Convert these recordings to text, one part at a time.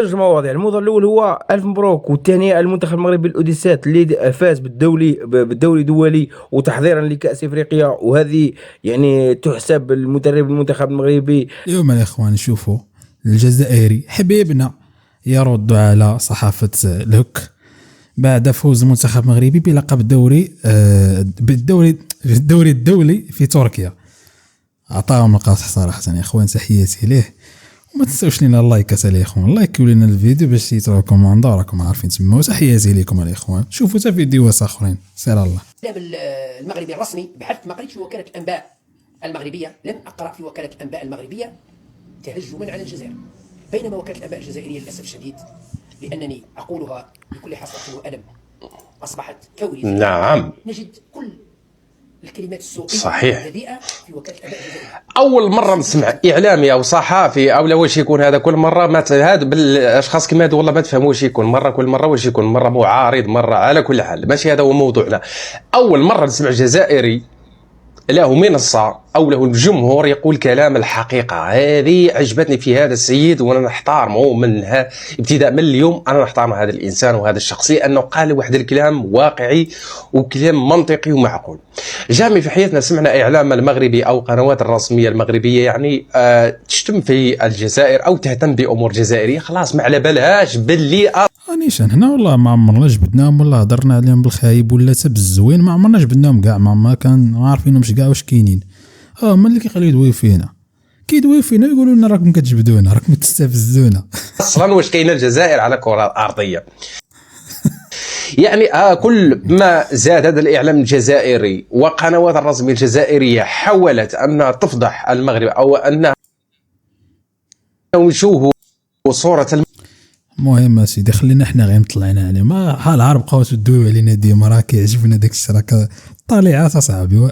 جوج مواضيع. الموضوع الاول هو الف مبروك والتهنئه المنتخب المغربي الاوديسات اللي فاز بالدوري دولي وتحضيرا لكاس افريقيا، وهذه يعني تحسب المدرب المنتخب المغربي. اليوم يا اخوان شوفوا الجزائري حبيبنا يرد على صحافه لوك بعد فوز المنتخب المغربي بلقب الدوري الدولي في تركيا. عطاهم نقاط صراحه يا اخوان، تحياتي ليه. وما تنساوش لينا اللايك يا اخوان، لايكوا لنا الفيديو باش يتركوا كوموندار، راكم عارفين تما. تحياتي لكم يا اخوان، شوفوا حتى فيديوهات اخرين. سير الله. المغربي الرسمي بحثت ما قريتش في وكالة الأنباء المغربية، لم أقرأ في وكالة الأنباء المغربية تهجما على الجزائر، بينما وكالة الأنباء الجزائرية للأسف الشديد، لأنني أقولها بكل حسرة وألم، أصبحت كورثة. نعم، نجد كل الكلمات السوء صحيح. الرديئة في وكالة الأنباء الجزائرية. اول مره نسمع اعلامي او صحافي او لا واش يكون هذا كل مره ما هذا بالاشخاص كما هذو والله ما تفهم واش يكون مره، كل مره واش يكون مره معارض مره. على كل حال ماشي هذا هو موضوعنا. اول مره نسمع جزائري له منصه او له الجمهور يقول كلام الحقيقه. هذه عجبتني في هذا السيد وانا نحترمه منها ابتداء من اليوم. انا نحترم هذا الانسان وهذا الشخص لانه قال واحد الكلام واقعي وكلام منطقي ومعقول. جامي في حياتنا سمعنا اعلام المغربي او قنوات الرسميه المغربيه يعني تشتم في الجزائر او تهتم بامور جزائريه، خلاص ما على بالهاش باللي نيشان هنا والله ما عمرنا جبدناهم ولا هضرنا عليهم بالخايب ولا حتى بالزوين، ما عمرنا جبدناهم كاع، ما كان ما عارفينهمش كاع واش كاينين. هما اللي كيخليو يدويو فينا، كيدويو فينا يقولوا لنا راكم كتجبدونا راكم تستفزونا. اصلا واش كاينه الجزائر على الكره الارضيه. يعني كل ما زاد هذا الاعلام الجزائري وقنوات الرسميه الجزائريه حاولت ان تفضح المغرب او ان يشوهوا صوره المهم سيدي خلينا احنا غير مطلعنا عليه، ما ها العرب بقاو تدويو علينا ديما، راه كيعجبنا داك الشيء، راه طالعات اصاحبي.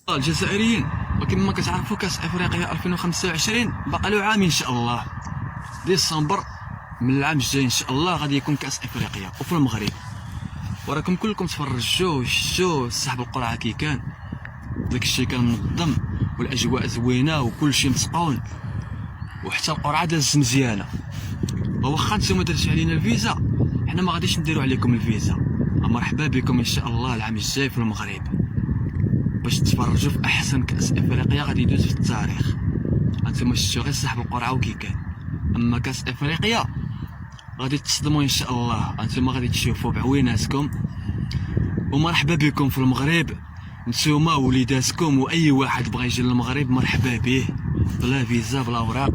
الجزائريين وكما كتعرفوا كاس افريقيا 2025 باقي له عام ان شاء الله، ديسمبر من العام الجاي ان شاء الله غادي يكون كاس افريقيا وفي المغرب. وراكم كلكم تفرجوا شفتوا سحب القرعه كي كان، داك الشيء كان منظم والاجواء زوينه وكل شيء متقون وحتى القرعه دازت مزيانه. واخا نتوما درتو علينا الفيزا حنا ما غاديش نديرو عليكم الفيزا، مرحبا بكم ان شاء الله العام الجاي في المغرب باش تتفرجوا في احسن كاس افريقيا غادي يدوز في التاريخ. انتما شفتوا غير سحب القرعه وكي كان، اما كاس افريقيا غادي تصدموا ان شاء الله، انتما غادي تشوفوا بعويناتكم. ومرحبا بكم في المغرب نتوما وليداتكم واي واحد بغى يجي للمغرب مرحبا به، بلا فيزا بلا اوراق،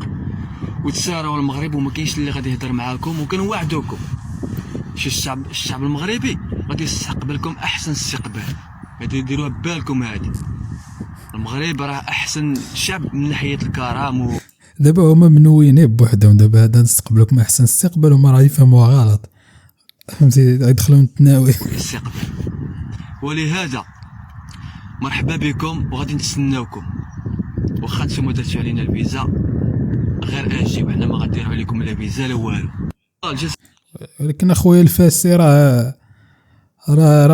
وتساروا المغرب وما كاينش اللي غادي يهضر معاكم. وكنوعدوكم الشعب المغربي غادي يستقبلكم احسن استقبال، غادي يديروها ببالكم. هذه المغرب راه احسن شعب من ناحيه الكرم دابا هما منويين بوحدهم، دابا هذا نستقبلكم احسن استقبال وما راه يفهموها غلط، فهمتي يدخلوا التناوي الاستقبال. ولهذا مرحبا بكم وغادي نتسناوكم. واخا نتوما درتو علينا الفيزا غير اجيو، حنا ما غاديرو عليكم لا فيزا لا والو. ولكن اخويا الفاسي راه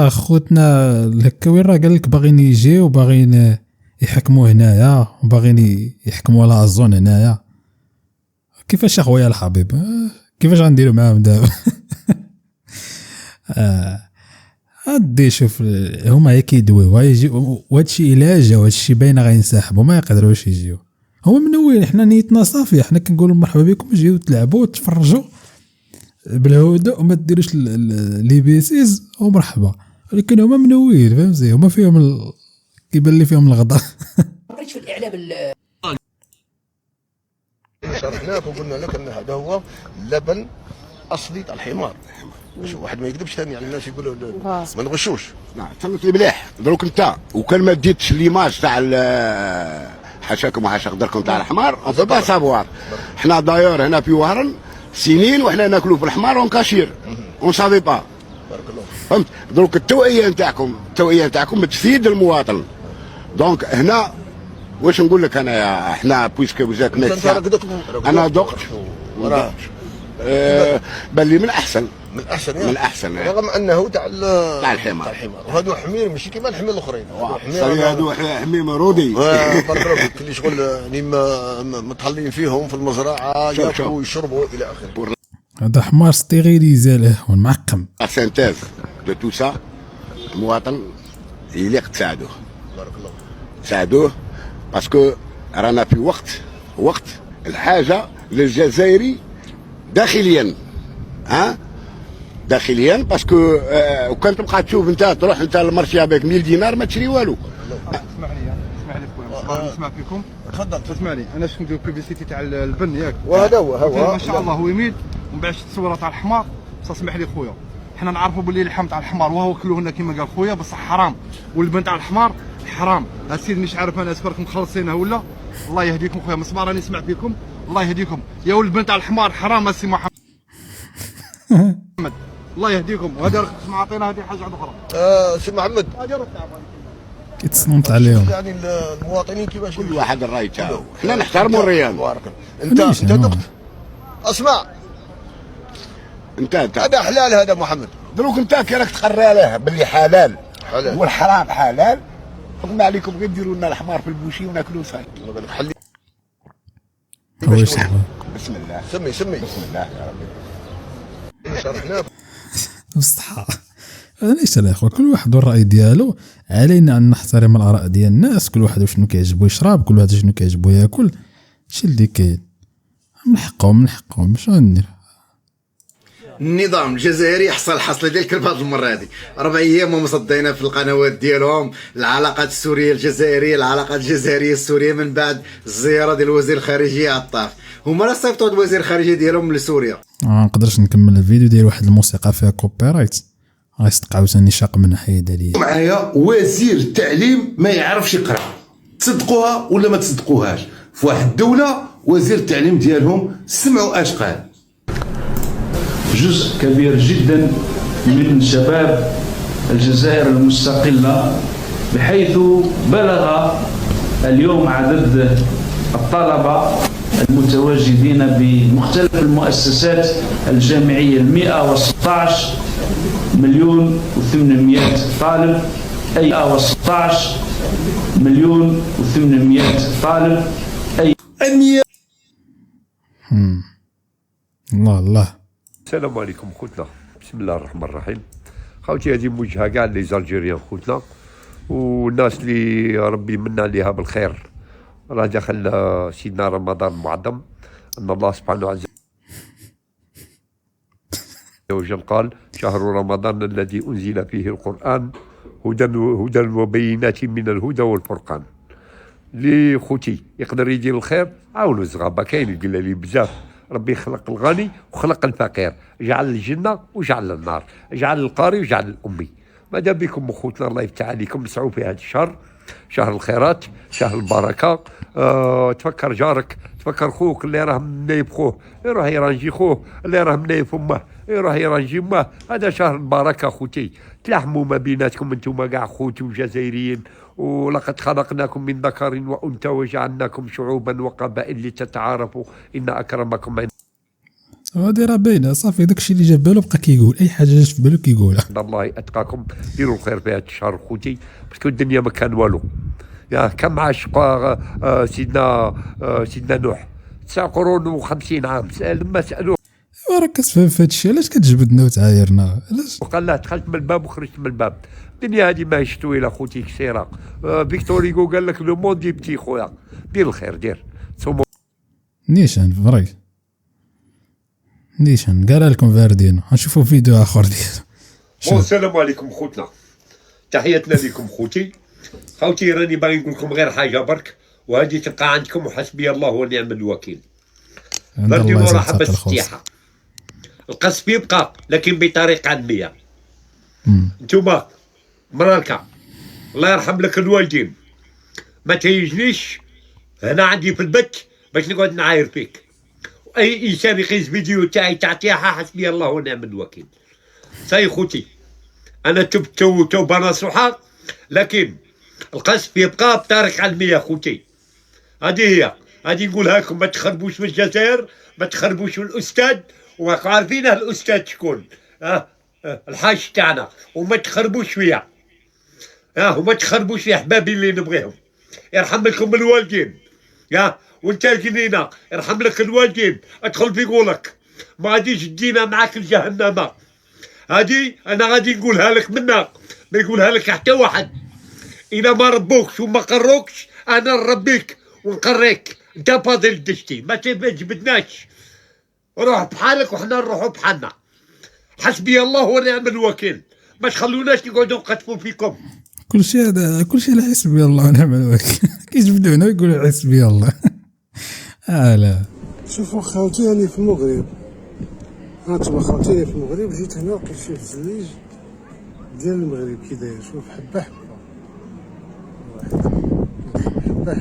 خوتنا الهكاوي راه قال لك باغيين يجيو وباغيين يحكموا هنايا وباغيين يحكموا على الزون هنايا. كيفاش اخويا الحبيب كيفاش غنديروا معاهم دابا؟ غادي شوف هما هي كيدويو يجيو، وهادشي الا جا وهادشي باينه غينسحبوا ما يقدروش يجيو. هما منوين، حنا نيتنا صافيه، حنا كنقولوا مرحبا بكم جيو تلعبوا وتفرجوا بالهدوء وما ديروش لي بيسيز ومرحبا. ولكن هما منوين فهمتي، هما فيهم كيبان لي فيهم الغدر. قريت في الاعلام شرحناك وقلنا لك ان هذا هو لبن اصلي تاع الحمار، باش واحد ما يكذبش ثاني على الناس يقولوا ما نغشوش. نعم فهمت لي مليح. دروك انت وكان ما ديتش ليماج تاع حاشاكم وحاشا قدركم تاع الحمار با سافوار. حنا دايور هنا في وهران سنين وحنا ناكلوا في الحمار ونكاشير ونصافي با. بارك الله فهمت. دروك التوعيه نتاعكم تفيد المواطن. دونك هنا واش نقول لك انا احنا بويسك وزاك انا دقت بان لي من احسن من احسن رغم انه تاع الحمار. وهذو حمير ماشي كيما الحمير الاخرين. هذو حمير مرودي. بارك الله فيك اللي شغل يعني متهلين فيهم في المزرعه ياكلوا ويشربوا الى اخره. هذا حمار ستيريليزي له معقم. سانتاز دو تو سا المواطن يليق تساعدوه. بارك الله. تساعدوه باسكو رانا في وقت الحاجه للجزائري داخليا. داخليا باسكو وكان تبقى تشوف انت تروح انت للمرشيه بك 1000 دينار ما تشري والو. اسمح لي خويا نسمع فيكم. تفضل. اسمع لي انا شفت ندير بيبليسيتي تاع البن ياك، وهذا هو ما شاء الله هو يميل ومن بعد شفت الصوره تاع الحمار. بصح اسمح لي خويا حنا نعرفوا باللي اللحم تاع الحمار وهو كلوه لنا كيما قال خويا بصح حرام، واللبن تاع الحمار حرام. السيد مش عارف انا اسفركم مخلصينه ولا. الله يهديكم خويا مصباح راني نسمع فيكم. الله يهديكم يا ولد البن تاع الحمار حرام السي محمد. الله يهديكم. وهذا راك تسمع عطينا هذه حاجه اخرى. سي محمد هذه راه تاع كيتصنت عليهم. يعني المواطنين كيفاش كل واحد الراي تاعو. حنا نحترموا الرياض. بارك الله. انت دقت. اسمع انت هذا حلال هذا محمد. دروك انت كي راك تقرى له باللي حلال حلال والحرام حلال، حكم عليكم غير ديروا لنا الحمار في البوشي وناكلوه صاي. حلي. بسم الله. سمي بسم الله يا ربي. شرحنا بصحة هذا ليش الاخر كل واحد والراي ديالو. علينا ان نحترم الاراء ديال الناس، كل واحد وشنو كيعجبو يشرب، كل واحد شنو كيعجبو ياكل. شي اللي كاين من حقهم اش غندير. النظام الجزائري حصل الحصله ديال الكلب هذه المره هذه 4 ايام ومصدينا في القنوات ديالهم العلاقات السوريه الجزائريه، العلاقات الجزائريه السوريه من بعد الزياره ديال وزير الخارجيه على الطاف. هما راه صيفطوا الوزير الخارجيه ديالهم لسوريا. ما نقدرش نكمل الفيديو ديال واحد الموسيقى فيها كوبي رايت، غيصدق عاوتاني شاق من حيد عليا. معايا وزير التعليم ما يعرفش يقرا، تصدقوها ولا ما تصدقوهاش؟ في واحد الدوله وزير التعليم ديالهم سمعوا اش قال. جزء كبير جدا من شباب الجزائر المستقلة، بحيث بلغ اليوم عدد الطلبة المتواجدين بمختلف المؤسسات الجامعية 116 مليون و800 طالب، أي 116 مليون و800 طالب، أي الله. السلام عليكم خوتنا، بسم الله الرحمن الرحيم. خوتي هذه موجهه كاع لي زالجيريان خوتنا والناس اللي ربي منا عليها بالخير. راه دخل سيدنا رمضان المعظم، ان الله سبحانه عز وجل قال: شهر رمضان الذي انزل فيه القران هدى وبينات من الهدى والفرقان. اللي خوتي يقدر يدير الخير عاونوا الزغابه، كاين يقول لي بزاف. ربي خلق الغني وخلق الفقير، جعل الجنة وجعل النار، جعل القاري وجعل الأمي. ماذا بكم أخوتنا الله يفتح عليكم، نسعوا في هذا الشهر، شهر الخيرات، شهر البركة. تفكر جارك، تفكر خوك اللي راه منايب خوه يروح يرانجي خوه، اللي راه منايب أمه يروح يرانجي أمه. هذا شهر البركة خوتي، تلاحموا ما بيناتكم انتم كاع خوتي وجزائريين. ولقد خلقناكم من ذكر وأنثى وجعلناكم شعوبا وقبائل لتتعارفوا إن أكرمكم عند هادي راه باينه صافي. داكشي اللي جاب بالو بقى كيقول اي حاجه جات في بالو كيقولها. الله اتقاكم، ديروا الخير في هذا الشهر خوتي، باسكو الدنيا ما كان والو. يا كم عاش سيدنا نوح 9 قرون و50 عام. لما سالوه راك كتفهم في هذا الشيء، علاش كتجبدنا وتعايرنا؟ علاش؟ وقال لا دخلت من الباب وخرجت من الباب. الدنيا هذه ماهيش طويله خوتي كثيره. فيكتور هيغو قال لك لو موند دي بتي خويا. دير الخير دير نيشان فري نيشان قال لكم فاردينو. غنشوفوا فيديو اخر ديالو. السلام عليكم خوتنا، تحياتنا لكم خوتي. خوتي راني باغي نقول لكم غير حاجه برك، وهذه تبقى عندكم وحسبي الله ونعم الوكيل. بردي مرحبا بالسياحه. القصف يبقى لكن بطريقه علميه. انتوما مرالكا الله يرحم لك الوالدين، ما تهيجنيش هنا عندي في البث باش نقعد نعاير فيك. اي انسان يقيس فيديو تاعي تاع تياحه حسبي الله ونعم الوكيل. ساي خوتي انا تبت توبه نصوحه، لكن القصف يبقى بطريقه علميه خوتي. هذه هي، هذه نقولها لكم، ما تخربوش من الجزائر، ما تخربوش من الاستاذ، وراكم عارفين الاستاذ شكون، الحاج تاعنا، وما تخربوش فيا، وما تخربوش في احبابي اللي نبغيهم. يرحم لكم الوالدين، وانت الجنينه يرحم لك الوالدين. ادخل في قولك ما غاديش تجينا معاك لجهنم. هادي انا غادي نقولها لك منا، ما يقولها لك حتى واحد. اذا ما ربوكش وما قروكش انا نربيك ونقريك. انت فاضل الدشتي ما جبدناش، روح بحالك وحنا نروحوا بحالنا. حسبي الله ونعم الوكيل، ما تخلوناش نقعدوا نقطفوا فيكم. كل شيء هذا كل شيء على حسبي الله ونعم الوكيل. كيجبدونا ويقولوا حسبي الله. لا شوفوا خاوتي راني في المغرب، هانتوما خاوتي في المغرب، جيت هنا لقيت شي الزليج ديال المغرب كي داير. شوف حبه حبه، حبه حبه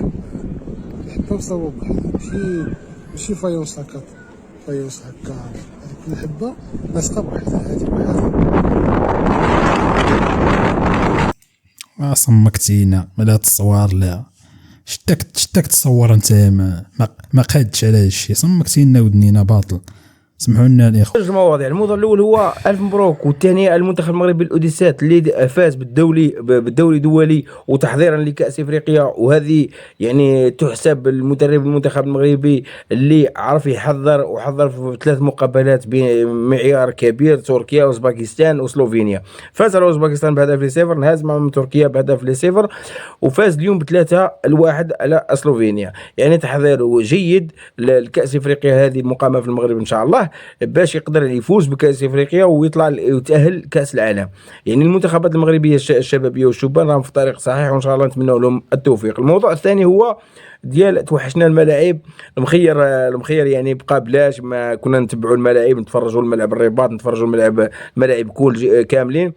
حبه مصوب بحال ماشي فايونس هكا، فايونس هكا. هذيك كل حبه لاصقه بوحدها، هذه بحال صمكتينا من هاد التصوير. لا شتاك تصور انت ما قادش على هادشي، صمكتينا ودنينا باطل. سمحوا لنا الاخوه. المواضيع، الموضوع الاول هو الف مبروك والثانيه المنتخب المغربي الاوديسات اللي فاز بالدوري دولي وتحضيرا لكاس افريقيا، وهذه يعني تحسب المدرب المنتخب المغربي اللي عرف يحضر وحضر في 3 مقابلات بمعيار كبير، تركيا اوزباكستان وسلوفينيا. فاز على اوزباكستان بهدف ل0، نهز مع تركيا بهدف ل0، وفاز اليوم ب3-1 على سلوفينيا. يعني تحضير جيد لكاس افريقيا هذه المقامه في المغرب ان شاء الله، باش يقدر يفوز بكاس افريقيا ويطلع ويتاهل كاس العالم. يعني المنتخبات المغربيه الشبابيه والشبان راهم في طريق صحيح، وان شاء الله نتمنى لهم التوفيق. الموضوع الثاني هو ديال توحشنا الملاعب. المخير يعني بقى بلاش، ما كنا نتبعوا الملاعب، نتفرجوا الملعب الرباط، نتفرجوا الملاعب كل كاملين.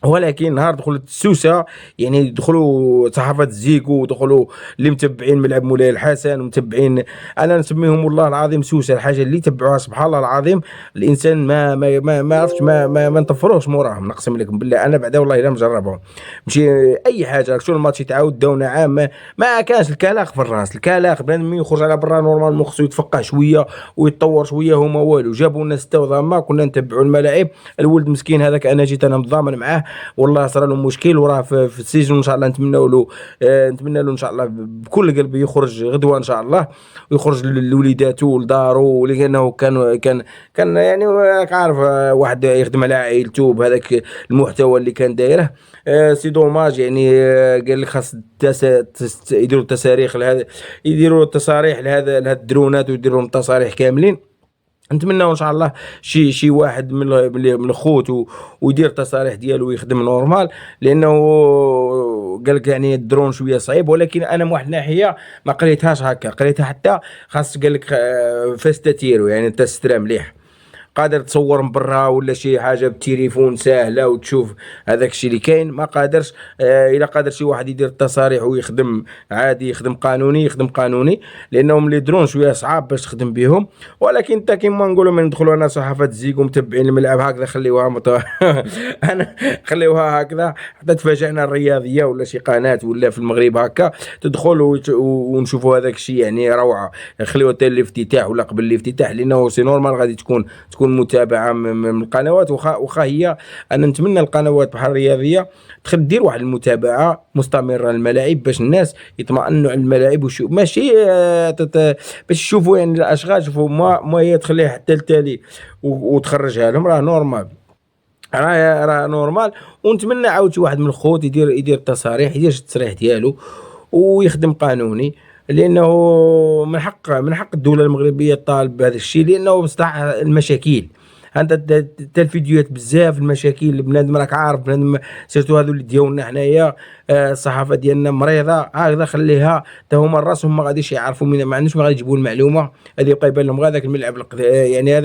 ولكن نهار دخلت السوسه يعني دخلوا صحافه زيكو، دخلوا اللي متبعين ملعب مولاي الحسن ومتبعين، انا نسميهم والله العظيم سوسه. الحاجه اللي تبعوها سبحان الله العظيم الانسان ما عرفتش ما نطفروش موراهم، نقسم لكم بالله. انا بعدا والله الا مجربهم، ماشي اي حاجه. شو الماتش يتعاود داونا عام ما كانش الكلاق في الراس. الكلاق بنادم يخرج على برا نورمال خصو يتفقع شويه ويتطور شويه، هما والو. جابوا لنا 6 وضامه، كنا نتبعوا الملاعب. الولد مسكين هذاك انا جيت انا متضامن معاه، والله صار له مشكل وراه في السجن. ان شاء الله نتمنى له ان شاء الله بكل قلب يخرج غدوه ان شاء الله، ويخرج لوليداته ولدارو، لانه كان يعني عارف واحد يخدم على عائلته بهذاك المحتوى اللي كان دايره. سي دوماج يعني. قال لك خاص يديروا التصاريح لهذا، يديروا التصاريح لهذا الدرونات، ويديروا لهم تصاريح كاملين. نتمنى ان شاء الله شي واحد من الخوت ويدير التصاريح ديالو ويخدم نورمال، لانه قال لك يعني الدرون شويه صعيب. ولكن انا من واحد الناحيه ما قريتهاش هكا، قريتها حتى خاص قال لك فاستتيرو، يعني تسترا مليح، قادر تصور من برا ولا شي حاجه بالتليفون ساهله وتشوف هذاك الشيء اللي كاين. ما قادرش الا قادر شي واحد يدير التصاريح ويخدم عادي، يخدم قانوني، لانهم لي درون شويه صعاب باش تخدم بهم. ولكن انت كيما نقولوا من ندخلوا انا صحافه زيكو متبعين الملعب هكذا، خليوها انا خليوها هكذا حتى تفاجئنا الرياضيه ولا شي قناه ولا في المغرب هكا تدخلوا ونشوفوا هذاك الشيء، يعني روعه. خليوها حتى الافتتاح ولا قبل الافتتاح، لانه سي نورمال غادي تكون متابعه من القنوات. وخا هي انا نتمنى القنوات بحال الرياضيه دير واحد المتابعه مستمره للملاعب، باش الناس يطمئنوا على الملاعب وشوف ماشي باش يشوفوا يعني الاشغال، شوفوا ما هي تخليها حتى التالي وتخرجها لهم، راه نورمال، راه نورمال. ونتمنى عاود شي واحد من الخوت يدير التصاريح، يدير التصريح ديالو ويخدم قانوني، لانه من حق الدوله المغربيه الطالب بهذا الشيء، لانه بصراحه المشاكل انت الفيديوهات بزاف المشاكل. بنادم راك عارف، بنادم سيرتو هذو اللي ديالنا حنايا الصحافه ديالنا مريضه هكذا، خليها حتى هما راسهم ما غاديش يعرفوا ما عندوش، ما غادي يجيبوا المعلومه هذه، يبقى يبان لهم غير هذاك الملعب يعني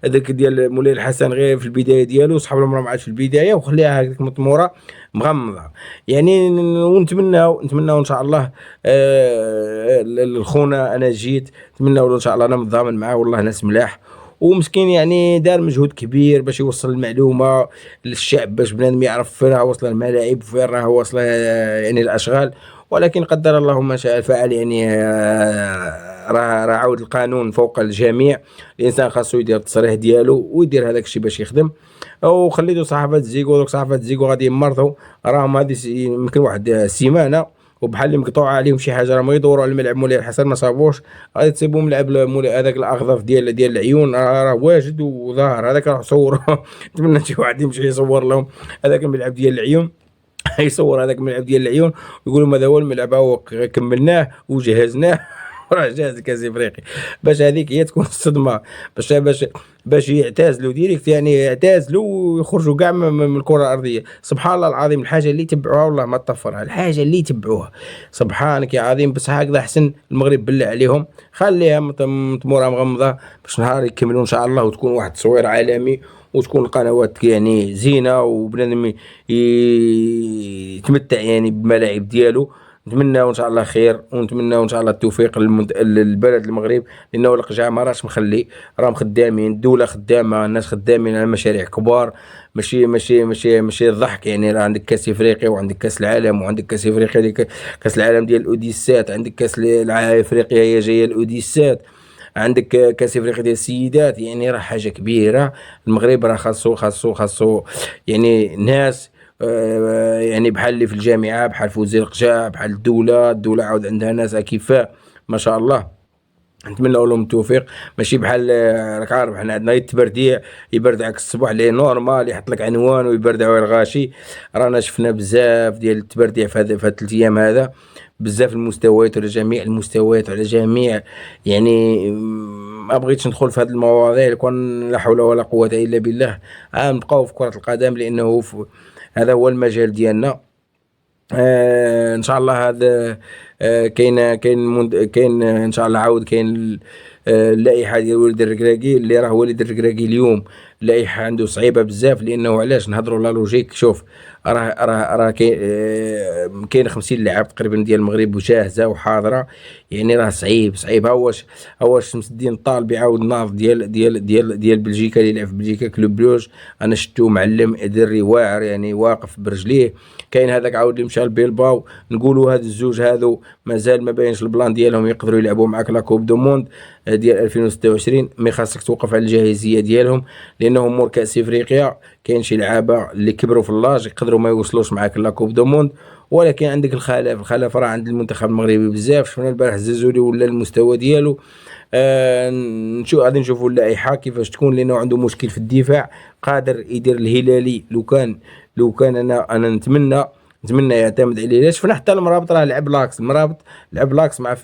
هذاك ديال مولاي الحسن غير في البدايه ديالو، صحاب العمر ما عادش في البدايه، وخليها هكذاك مطموره مغمضه يعني. ونتمناو ان شاء الله الخونه انا جيت نتمنى ان شاء الله انا متضامن معاه، والله ناس ملاح ومسكين يعني دار مجهود كبير باش يوصل المعلومه للشعب، باش بنادم يعرف فين راه واصله الملاعب وفين راه واصله يعني الاشغال. ولكن قدر الله ما شاء فعل، يعني راه عاود القانون فوق الجميع. الانسان خاصو يدير التصريح ديالو ويدير هذاك الشيء باش يخدم. وخليتو صحافه زيكو، دوك صحافه زيكو غادي يمرضوا، راهم هذه يمكن واحد السيمانه وبحال اللي مقطوعه عليهم شي حاجه، راه ما يدوروا على الملعب مولاي الحسن ما صابوش، غادي تصيبوا ملعب مولاي هذاك الاغضف ديال العيون راه واجد وظاهر، هذاك راه صور. نتمنى شي واحد يمشي يصور لهم هذاك الملعب ديال العيون. يصور هذاك الملعب ديال العيون ويقولوا هذا هو الملعب، هو كملناه وجهزناه. راه جاهز كاس افريقي. باش هذيك هي تكون الصدمه، باش يعتزلوا ديريكت، يعني يعتزلوا ويخرجوا كاع من الكره الارضيه. سبحان الله العظيم الحاجه اللي تبعوها والله ما تطفرها، الحاجه اللي تبعوها سبحانك يا عظيم. بس هكذا احسن، المغرب بالله عليهم خليها مطموره مغمضه باش نهار يكملوا ان شاء الله، وتكون واحد التصوير عالمي، وتكون القنوات يعني زينه، وبنادم يتمتع يعني بالملاعب ديالو. نتمناو ان شاء الله خير، ونتمناو ان شاء الله التوفيق للبلد المغرب، لانه القجع ما راهش مخلي، راهم خدامين، الدوله خدامه، الناس خدامين على مشاريع كبار، ماشي الضحك. يعني راه عندك كاس افريقيا، وعندك كاس العالم، وعندك كاس افريقيا كاس العالم ديال الاوديسات، عندك كاس افريقيا هي جايه الاوديسات، عندك كاس افريقيا ديال السيدات. يعني راه حاجه كبيره. المغرب راه خاصو يعني ناس يعني بحال اللي في الجامعه، بحال في وزير القجاع، بحال الدوله عاود عندها ناس اكفاء ما شاء الله. نتمنى لهم التوفيق. ماشي بحال راك عارف حنا عندنا التبرديع، يبردعك الصباح ليه نورمال، يحط لك عنوان ويبردعوا الغاشي. رانا شفنا بزاف ديال التبرديع في هاد 3 ايام هذا، بزاف المستويات وعلى جميع المستويات وعلى جميع، يعني ما بغيتش ندخل في هذه المواضيع، لكن لا حول ولا قوه الا بالله. نبقاو في كره القدم لانه هذا هو المجال ديالنا. ان شاء الله هذا كاين ان شاء الله عاود كاين اللائحه ديال وليد الركراكي، اللي راه وليد الركراكي اليوم اللائحه عنده صعيبه بزاف، لانه علاش نهضروا لا لوجيك. شوف راه كاين 50 لاعب تقريبا ديال المغرب وجاهزه وحاضره، يعني راه صعيب. هواش شمس الدين الطالبي عاود ناض ديال بلجيكا، اللي يلعب في بلجيكا كلوب بروج، انا شفتو معلم دري واعر، يعني واقف برجليه. كاين هذاك عاود اللي مشى لبيلباو، نقولوا هاد الزوج هادو مازال ما باينش البلان ديالهم يقدروا يلعبوا معاك لا كوب دو موند ديال 2026. مي خاصك توقف على الجاهزيه ديالهم، لانهم مور كاس افريقيا كاين شي لعابه اللي كبروا في اللاج يقدروا ما يوصلوش معاك لا كوب دو موند. ولكن عندك الخلاف راه عند المنتخب المغربي بزاف. شفنا البارح الزازولي ولا المستوى ديالو. غادي نشوفوا اللائحه كيفاش تكون، لانه عنده مشكل في الدفاع، قادر يدير الهلالي. لو كان انا نتمنى يعتمد عليه. شفنا حتى المرابط راه لعب لاكس، مع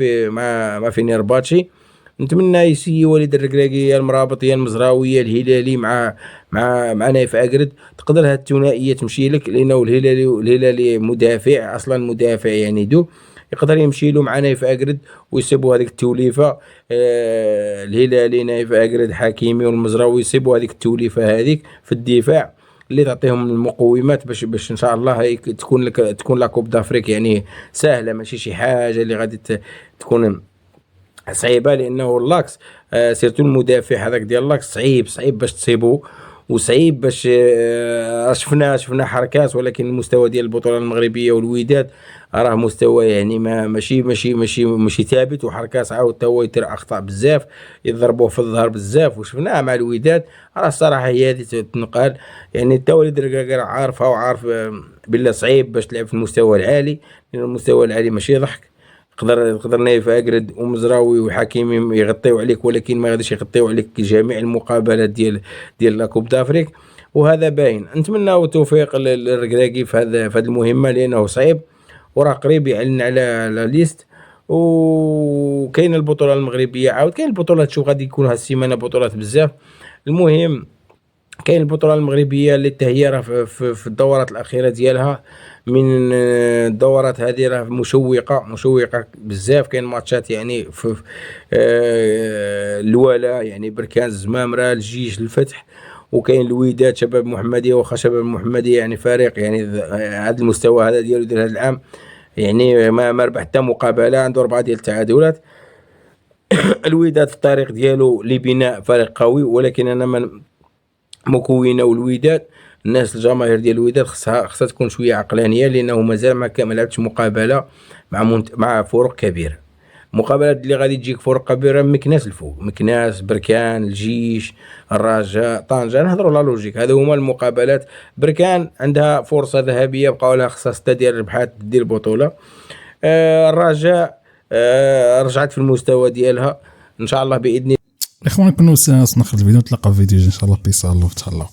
في نيرباتشي. نتمنى يسي وليد الركراكي يا المرابط يا المزراوي يا الهلالي مع نايف اكرد، تقدر هاد الثنائيه تمشي لك، لانه الهلالي مدافع اصلا، مدافع يعني يقدر يمشي له مع نايف اكرد ويسيبوا هذيك التوليفه. الهلالي نايف اكرد حكيمي والمزراوي يسيبوا هذيك التوليفه هذيك في الدفاع، اللي تعطيهم المقومات باش ان شاء الله تكون لا كوب دافريك يعني سهله، ماشي شي حاجه اللي غادي تكون صعيبه. لانه اللاكس سيرتو المدافع هذاك ديال اللاكس صعيب باش تصيبو، وصعيب باش شفنا حركات. ولكن المستوى ديال البطوله المغربيه والوداد راه مستوى يعني ماشي ثابت، وحركات عاود تا هو يدير اخطاء بزاف، يضربوه في الظهر بزاف، وشفناها مع الوداد. راه الصراحه هي هذه تنقال، يعني تا وليد الركراكي عارفها وعارف بالله صعيب باش تلعب في المستوى العالي، لان المستوى العالي ماشي ضحك. يقدر نايف اكرد ومزراوي وحكيمي يغطيو عليك، ولكن ما غاديش يغطيو عليك جميع المقابلات ديال لا كوب دافريك، وهذا باين. نتمناو التوفيق للركراكي في هذه المهمه، لانه صعيب وراه قريب يعلن على ليست. وكاين البطوله المغربيه، عاود كاين البطولات. شوف غادي يكون هاد السيمانه بطولات بزاف. المهم كاين البطوله المغربيه اللي هي راه في الدورات الاخيره ديالها، من الدورات هذه راه مشوقه بزاف. كاين ماتشات يعني في الولا، يعني بركان الزمامره، الجيش، الفتح، وكاين الوداد، شباب محمديه. واخا شباب محمديه يعني فريق يعني هذا المستوى هذا ديالو هذا العام، يعني ما ربح حتى مقابله، عنده 4 ديال التعادلات. الوداد في الطريق ديالو لبناء فريق قوي، ولكن انا من مكونه والوداد، الناس الجماهير ديال الوداد خصها تكون شويه عقلانيه، لانه مازال ما لعبتش مقابله مع فرق كبيره. مقابلات اللي غادي تجيك فرق كبيره، مكناس الفوق، مكناس، بركان، الجيش، الرجاء، طنجة، نهضروا لا لوجيك. هذو هما المقابلات. بركان عندها فرصه ذهبيه، بقاو لها خصها 6 ديال الربحات ديال البطوله. الرجاء رجعت في المستوى ديالها ان شاء الله باذن الله. اخوان كنا نخرج الفيديو، نتلاقى في فيديو ان شاء الله. بيس الله وتهلاو.